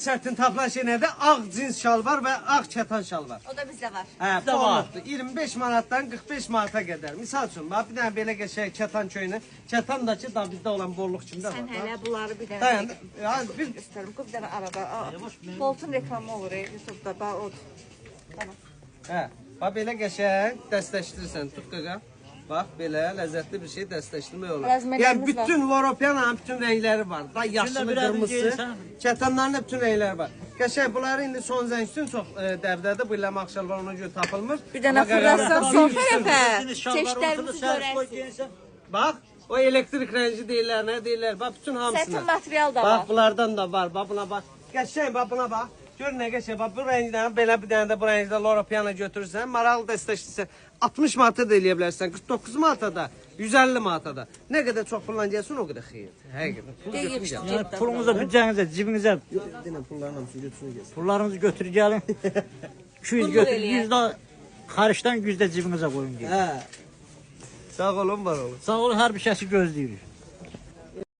çətin tapılan şey nədir? Ağ cins şalvar və ağ kətan şalvar. O da bizdə var. Hə, Bizdə var. pahalıdır. 25 manatdan 45 manata qədər. Misal üçün, bax bir dənə belə qəşəng kətan köyünə. Kətan da ki, da bizdə olan borluq kimdə var? Sən hələ bunları bir dənə Dayan. Ya bir göstərim. Bir dənə arada. Boltun reklamı olur YouTube'da. Bax o. Tamam. hə, bax belə qəşəng dəstəkdirirsən, tut qaqa. Bax belə ləzzətli bir şey dəstəkdirmək olur. Əzmələrimiz Yəni var. bütün Loropiananın bütün rəngləri var. Da yaşılı, bir adım qırmızı, geyirsən. kətanların da bütün rəngləri var. Qəşəng bunları indi son zəng üçün çox dəbdədir. Bu ilə şalvar ona görə tapılmır. Bir dənə Amma fırlatsan qaqalar- son tərəfə. Çeşlərimizi görərsin. görərsin. Bax, o elektrik rənci deyirlər, nə deyirlər? Bax bütün hamısına. Sətin material da var. Bax bunlardan da var. Bax buna bax. Qəşəng bax buna bax. Gör nə qəşəng. Bax bu rəngdən belə bir dənə də bu rəngdə Loropiana götürürsən, maraqlı dəstəkçisən. 60 manata da eləyə bilərsən, 49 manata da, 150 manata da. Nə qədər çox pulla gəlsin o qədər xeyir. Həqiqətən. Pul Deyib götürün işte. gəlin. Yəni pulunuza, büdcənizə, cibinizə Denən pulların hamısını götürün gəlsin. pullarınızı götür gəlin. 200 Bunlar götür, eləyər. 100 də xaricdən 100 də cibinizə qoyun gəlin. Hə. Sağ olun, var olun. Sağ olun, hər bir kəsi gözləyirik.